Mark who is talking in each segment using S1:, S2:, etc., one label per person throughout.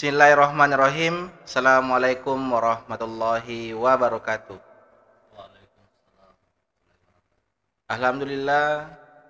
S1: Bismillahirrahmanirrahim. Assalamualaikum warahmatullahi wabarakatuh.
S2: Waalaikumsalam.
S1: Alhamdulillah,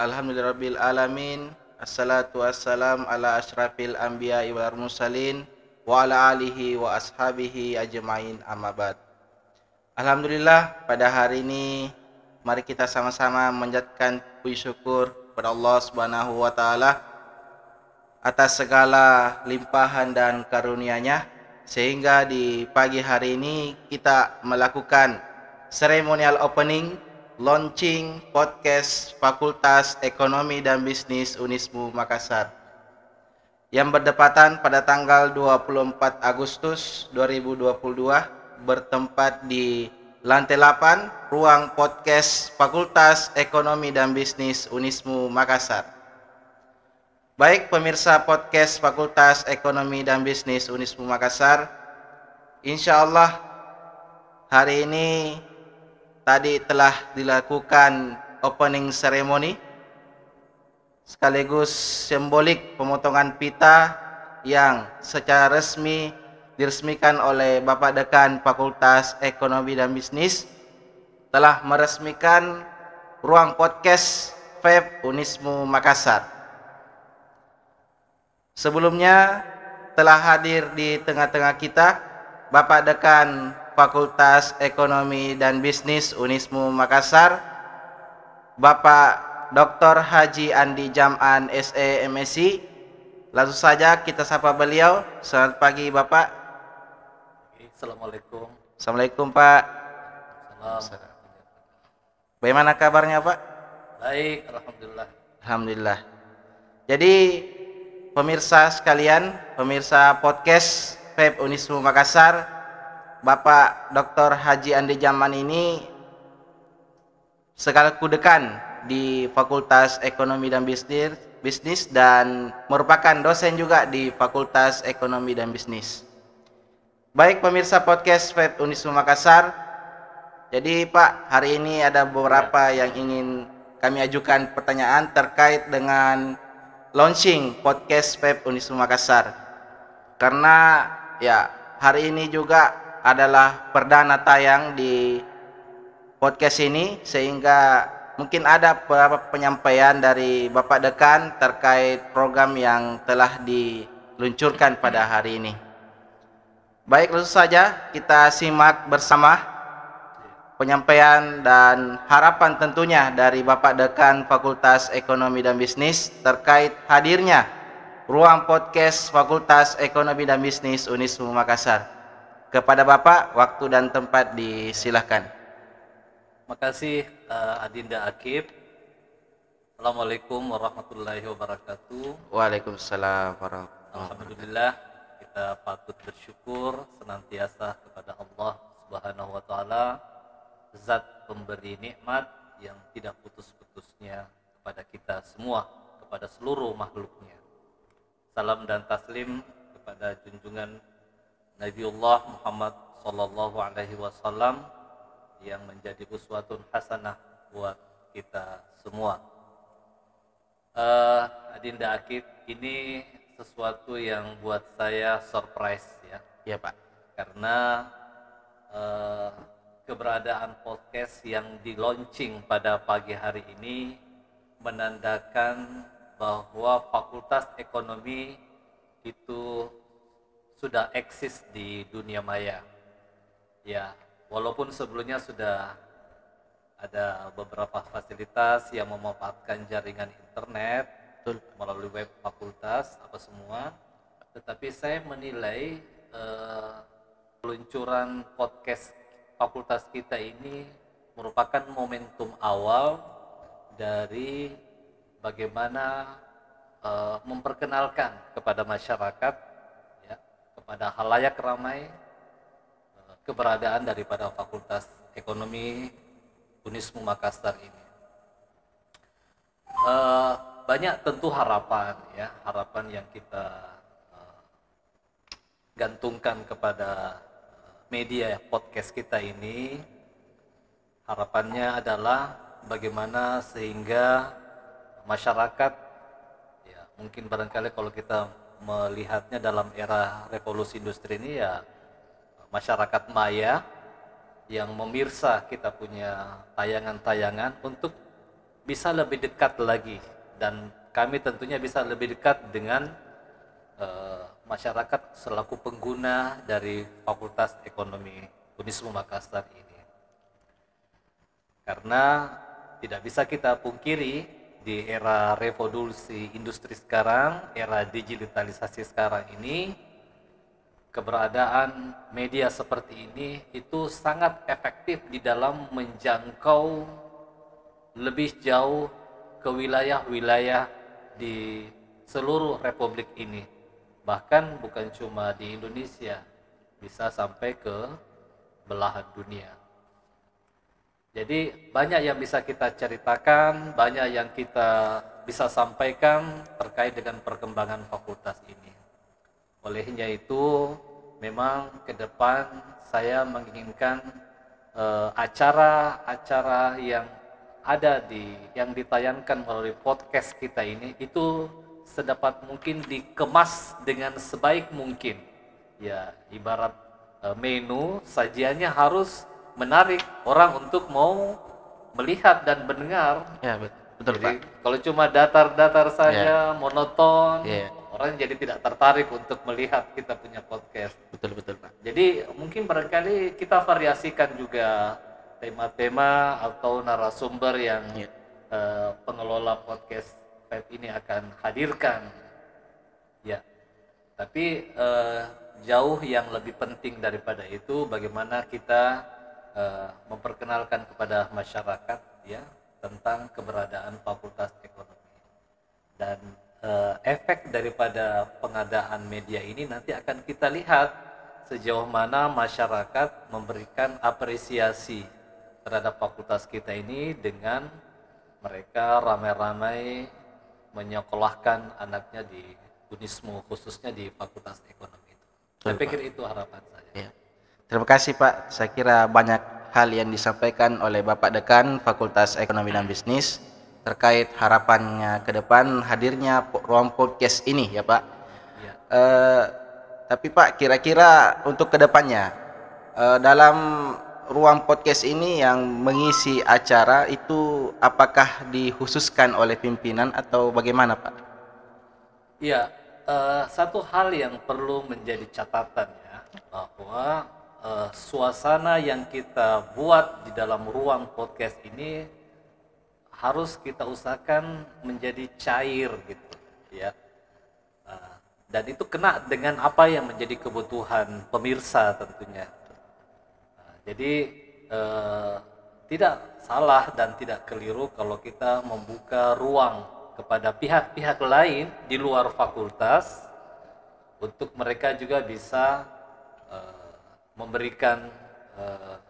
S1: alhamdulillahirabbil alamin. Assalatu wassalam ala asyrafil anbiya'i wal mursalin wa ala alihi wa ashabihi ajmain amma ba'd. Alhamdulillah, pada hari ini mari kita sama-sama menjadikan puji syukur kepada Allah Subhanahu wa taala atas segala limpahan dan karunia-Nya, sehingga di pagi hari ini kita melakukan seremonial opening launching podcast Fakultas Ekonomi dan Bisnis Unismu Makassar yang berdepatan pada tanggal 24 Agustus 2022 bertempat di lantai 8 ruang podcast Fakultas Ekonomi dan Bisnis Unismu Makassar. Baik pemirsa podcast Fakultas Ekonomi dan Bisnis Unismu Makassar, insya Allah hari ini tadi telah dilakukan opening ceremony sekaligus simbolik pemotongan pita yang secara resmi diresmikan oleh Bapak Dekan Fakultas Ekonomi dan Bisnis telah meresmikan ruang podcast FEB Unismu Makassar. Sebelumnya telah hadir di tengah-tengah kita Bapak Dekan Fakultas Ekonomi dan Bisnis Unismu Makassar, Bapak Dr. Haji Andi Jam'an SE MSc. Langsung saja kita sapa beliau. Selamat pagi Bapak.
S2: Assalamualaikum.
S1: Assalamualaikum Pak.
S2: Salam.
S1: Bagaimana kabarnya Pak?
S2: Baik, alhamdulillah.
S1: Alhamdulillah. Jadi pemirsa sekalian, pemirsa podcast FEB Unismu Makassar, Bapak Dr. Haji Andi Jam'an ini sekaligus dekan di Fakultas Ekonomi dan Bisnis dan merupakan dosen juga di Fakultas Ekonomi dan Bisnis. Baik pemirsa podcast FEB Unismu Makassar, jadi Pak, hari ini ada beberapa yang ingin kami ajukan pertanyaan terkait dengan launching podcast FEB Unismu Makassar. Karena ya hari ini juga adalah perdana tayang di podcast ini, sehingga mungkin ada beberapa penyampaian dari Bapak Dekan terkait program yang telah diluncurkan pada hari ini. Baik, langsung saja kita simak bersama penyampaian dan harapan tentunya dari Bapak Dekan Fakultas Ekonomi dan Bisnis terkait hadirnya ruang podcast Fakultas Ekonomi dan Bisnis Unismu Makassar. Kepada Bapak, waktu dan tempat disilahkan.
S2: Makasih Adinda Akib. Assalamualaikum warahmatullahi wabarakatuh.
S1: Waalaikumsalam warahmatullahi wabarakatuh.
S2: Alhamdulillah, kita patut bersyukur senantiasa kepada Allah Subhanahu wa taala, Zat pemberi nikmat yang tidak putus-putusnya kepada kita semua, kepada seluruh makhluknya. Salam dan taslim kepada junjungan Nabiullah Muhammad sallallahu alaihi wasallam yang menjadi uswatun hasanah buat kita semua. Adinda Akib, ini sesuatu yang buat saya surprise ya.
S1: Ya Pak.
S2: Karena keberadaan podcast yang di-launching pada pagi hari ini menandakan bahwa Fakultas Ekonomi itu sudah eksis di dunia maya. Ya, walaupun sebelumnya sudah ada beberapa fasilitas yang memanfaatkan jaringan internet melalui web fakultas apa semua, tetapi saya menilai peluncuran podcast fakultas kita ini merupakan momentum awal dari bagaimana memperkenalkan kepada masyarakat, ya, kepada halayak ramai keberadaan daripada Fakultas Ekonomi Unismu Makassar ini. Banyak tentu harapan, ya, harapan yang kita gantungkan kepada media podcast kita ini. Harapannya adalah bagaimana sehingga masyarakat, ya mungkin barangkali kalau kita melihatnya dalam era revolusi industri ini ya masyarakat maya yang memirsa kita punya tayangan-tayangan untuk bisa lebih dekat lagi, dan kami tentunya bisa lebih dekat dengan masyarakat selaku pengguna dari Fakultas Ekonomi Unismu Makassar ini. Karena tidak bisa kita pungkiri di era revolusi industri sekarang, era digitalisasi sekarang ini, keberadaan media seperti ini itu sangat efektif di dalam menjangkau lebih jauh ke wilayah-wilayah di seluruh republik ini. Bahkan bukan cuma di Indonesia, bisa sampai ke belahan dunia. Jadi banyak yang bisa kita ceritakan, banyak yang kita bisa sampaikan terkait dengan perkembangan fakultas ini. Olehnya itu, memang ke depan saya menginginkan acara-acara yang ada yang ditayangkan melalui podcast kita ini itu sedapat mungkin dikemas dengan sebaik mungkin. Ya, ibarat menu sajiannya harus menarik orang untuk mau melihat dan mendengar.
S1: Ya, betul
S2: Jadi,
S1: Pak.
S2: kalau cuma datar-datar saja, monoton,
S1: Ya.
S2: orang jadi tidak tertarik untuk melihat kita punya podcast.
S1: Betul Pak.
S2: Jadi mungkin barangkali kita variasikan juga tema-tema atau narasumber yang pengelola podcast Web ini akan hadirkan. Ya, tapi jauh yang lebih penting daripada itu, bagaimana kita memperkenalkan kepada masyarakat ya tentang keberadaan Fakultas Ekonomi, dan efek daripada pengadaan media ini nanti akan kita lihat sejauh mana masyarakat memberikan apresiasi terhadap fakultas kita ini dengan mereka ramai-ramai menyekolahkan anaknya di Unismu, khususnya di Fakultas Ekonomi itu. Saya pikir itu harapan saya.
S1: Ya. Terima kasih Pak. Saya kira banyak hal yang disampaikan oleh Bapak Dekan Fakultas Ekonomi dan Bisnis terkait harapannya ke depan hadirnya ruang podcast ini ya Pak.
S2: Ya.
S1: Tapi Pak, kira-kira untuk ke depannya dalam ruang podcast ini yang mengisi acara itu apakah dikhususkan oleh pimpinan atau bagaimana Pak?
S2: Iya, satu hal yang perlu menjadi catatan ya, bahwa suasana yang kita buat di dalam ruang podcast ini harus kita usahakan menjadi cair gitu ya, dan itu kena dengan apa yang menjadi kebutuhan pemirsa tentunya. Jadi tidak salah dan tidak keliru kalau kita membuka ruang kepada pihak-pihak lain di luar fakultas untuk mereka juga bisa memberikan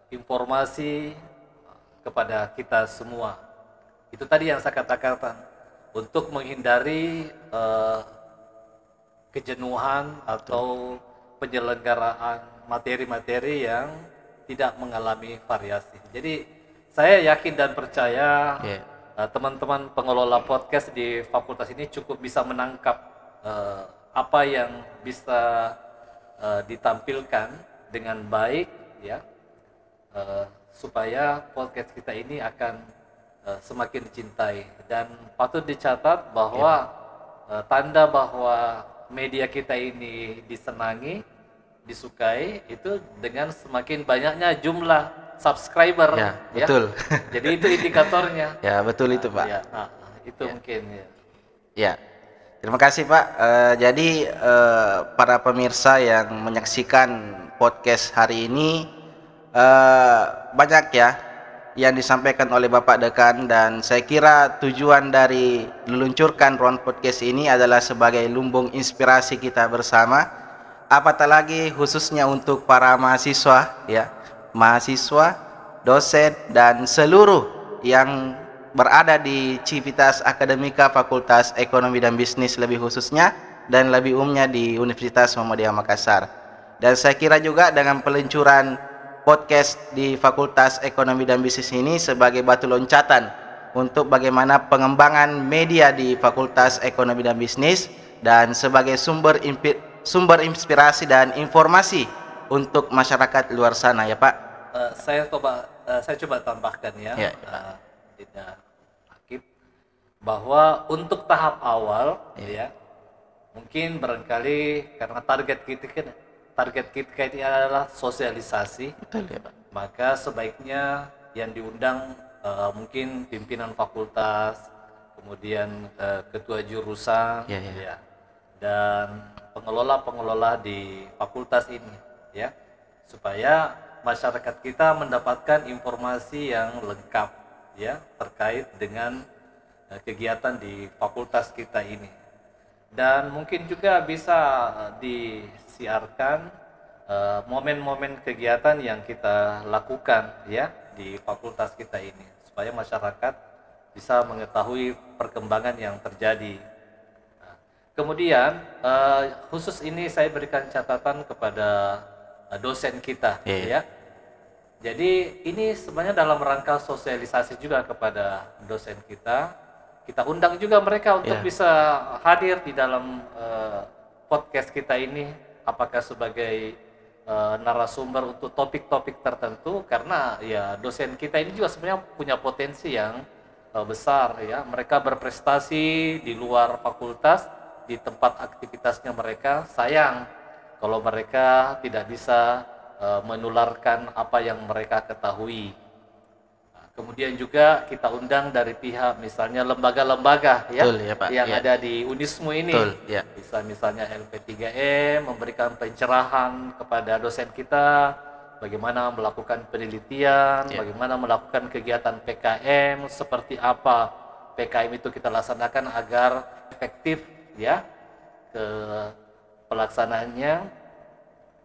S2: informasi kepada kita semua. Itu tadi yang saya katakan, untuk menghindari kejenuhan atau penyelenggaraan materi-materi yang tidak mengalami variasi. Jadi saya yakin dan percaya teman-teman pengelola podcast di fakultas ini cukup bisa menangkap apa yang bisa ditampilkan dengan baik ya, supaya podcast kita ini akan semakin dicintai. Dan patut dicatat bahwa tanda bahwa media kita ini disenangi, disukai itu dengan semakin banyaknya jumlah subscriber
S1: ya. Betul.
S2: Jadi itu indikatornya.
S1: Ya, betul itu Pak.
S2: Ya, itu mungkin ya.
S1: Ya, terima kasih Pak. Jadi para pemirsa yang menyaksikan podcast hari ini banyak ya yang disampaikan oleh Bapak Dekan, dan saya kira tujuan dari meluncurkan ruang podcast ini adalah sebagai lumbung inspirasi kita bersama. Apatah lagi khususnya untuk para mahasiswa ya, mahasiswa, dosen dan seluruh yang berada di Civitas Akademika Fakultas Ekonomi dan Bisnis lebih khususnya, dan lebih umumnya di Universitas Muhammadiyah Makassar. Dan saya kira juga dengan peluncuran podcast di Fakultas Ekonomi dan Bisnis ini sebagai batu loncatan untuk bagaimana pengembangan media di Fakultas Ekonomi dan Bisnis dan sebagai sumber inspirasi dan informasi untuk masyarakat luar sana ya Pak.
S2: Saya coba tambahkan ya,
S1: Ya,
S2: tidak Akib, bahwa untuk tahap awal ya, mungkin barangkali karena target kita ini adalah sosialisasi,
S1: betul ya Pak.
S2: maka sebaiknya yang diundang mungkin pimpinan fakultas, kemudian ketua jurusan, ya, dan pengelola di fakultas ini, ya, supaya masyarakat kita mendapatkan informasi yang lengkap, ya, terkait dengan kegiatan di fakultas kita ini. Dan mungkin juga bisa disiarkan momen-momen kegiatan yang kita lakukan ya di fakultas kita ini, supaya masyarakat bisa mengetahui perkembangan yang terjadi. Nah, kemudian khusus ini saya berikan catatan kepada dosen kita ya. Jadi ini sebenarnya dalam rangka sosialisasi juga kepada dosen kita. Kita undang juga mereka untuk bisa hadir di dalam podcast kita ini, apakah sebagai narasumber untuk topik-topik tertentu, karena ya dosen kita ini juga sebenarnya punya potensi yang besar ya. Mereka berprestasi di luar fakultas, di tempat aktivitasnya mereka. Sayang kalau mereka tidak bisa menularkan apa yang mereka ketahui. Kemudian juga kita undang dari pihak misalnya lembaga-lembaga ya, Pak, yang ada di Unismu ini. Bisa misalnya LP3M memberikan pencerahan kepada dosen kita bagaimana melakukan penelitian, bagaimana melakukan kegiatan PKM, seperti apa PKM itu kita laksanakan agar efektif ya ke pelaksanaannya.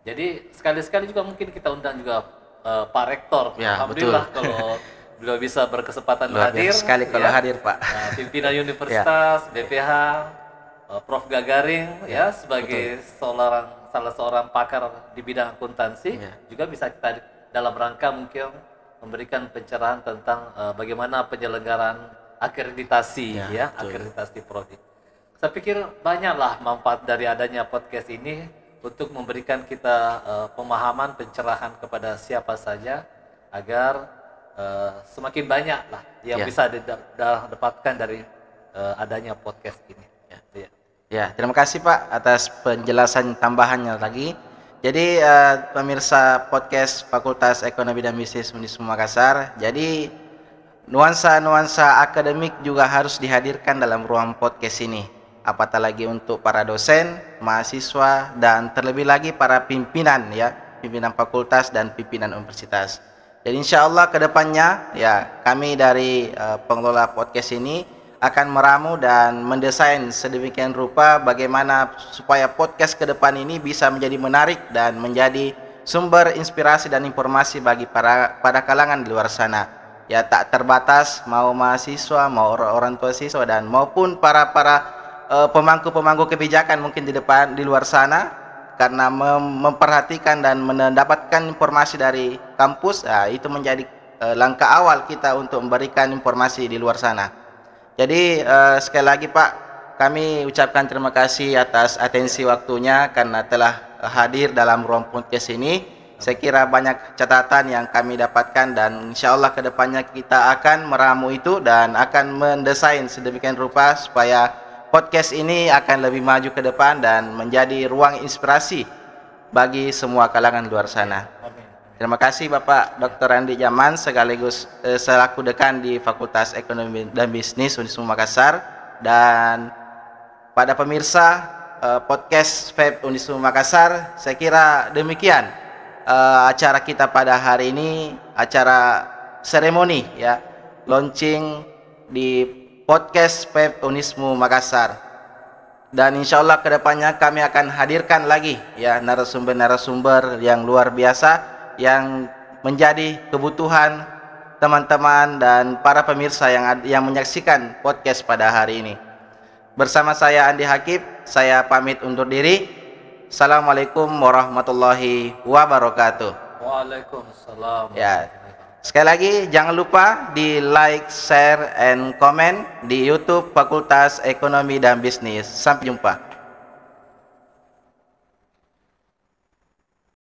S2: Jadi sekali-sekali juga mungkin kita undang juga Pak Rektor. Alhamdulillah kalau beliau bisa berkesempatan hadir
S1: sekali kalau hadir Pak.
S2: Pimpinan universitas, BPH, Prof Gagarin ya sebagai salah seorang pakar di bidang akuntansi juga bisa kita dalam rangka mungkin memberikan pencerahan tentang bagaimana penyelenggaraan akreditasi akreditasi prodi. Saya pikir banyaklah manfaat dari adanya podcast ini untuk memberikan kita pemahaman, pencerahan kepada siapa saja agar semakin banyak lah yang bisa didapatkan dari adanya podcast ini.
S1: Ya, terima kasih Pak atas penjelasan tambahannya lagi. Jadi pemirsa podcast Fakultas Ekonomi dan Bisnis Unismu Makassar, jadi nuansa-nuansa akademik juga harus dihadirkan dalam ruang podcast ini. Apatah lagi untuk para dosen, mahasiswa, dan terlebih lagi para pimpinan ya, pimpinan fakultas dan pimpinan universitas. Jadi insya Allah kedepannya ya kami dari pengelola podcast ini akan meramu dan mendesain sedemikian rupa bagaimana supaya podcast ke depan ini bisa menjadi menarik dan menjadi sumber inspirasi dan informasi bagi pada kalangan di luar sana. Ya tak terbatas mau mahasiswa, mau orang tua siswa dan maupun para pemangku kebijakan mungkin di luar sana, karena memperhatikan dan mendapatkan informasi dari kampus, itu menjadi langkah awal kita untuk memberikan informasi di luar sana. Jadi sekali lagi Pak, kami ucapkan terima kasih atas atensi waktunya karena telah hadir dalam ruang podcast ini. Saya kira banyak catatan yang kami dapatkan dan insya Allah kedepannya kita akan meramu itu dan akan mendesain sedemikian rupa supaya podcast ini akan lebih maju ke depan dan menjadi ruang inspirasi bagi semua kalangan luar sana. Terima kasih Bapak Dr. Andi Jaman sekaligus selaku dekan di Fakultas Ekonomi dan Bisnis Unismu Makassar, dan pada pemirsa podcast FEB Unismu Makassar, saya kira demikian acara kita pada hari ini, acara seremoni ya launching di podcast FEB Unismu Makassar. Dan insya Allah kedepannya kami akan hadirkan lagi ya narasumber-narasumber yang luar biasa yang menjadi kebutuhan teman-teman dan para pemirsa yang menyaksikan podcast pada hari ini. Bersama saya Andi Hakib, saya pamit undur diri. Assalamualaikum warahmatullahi wabarakatuh.
S2: Waalaikumsalam.
S1: Ya. Sekali lagi jangan lupa di like, share, and comment di YouTube Fakultas Ekonomi dan Bisnis. Sampai jumpa.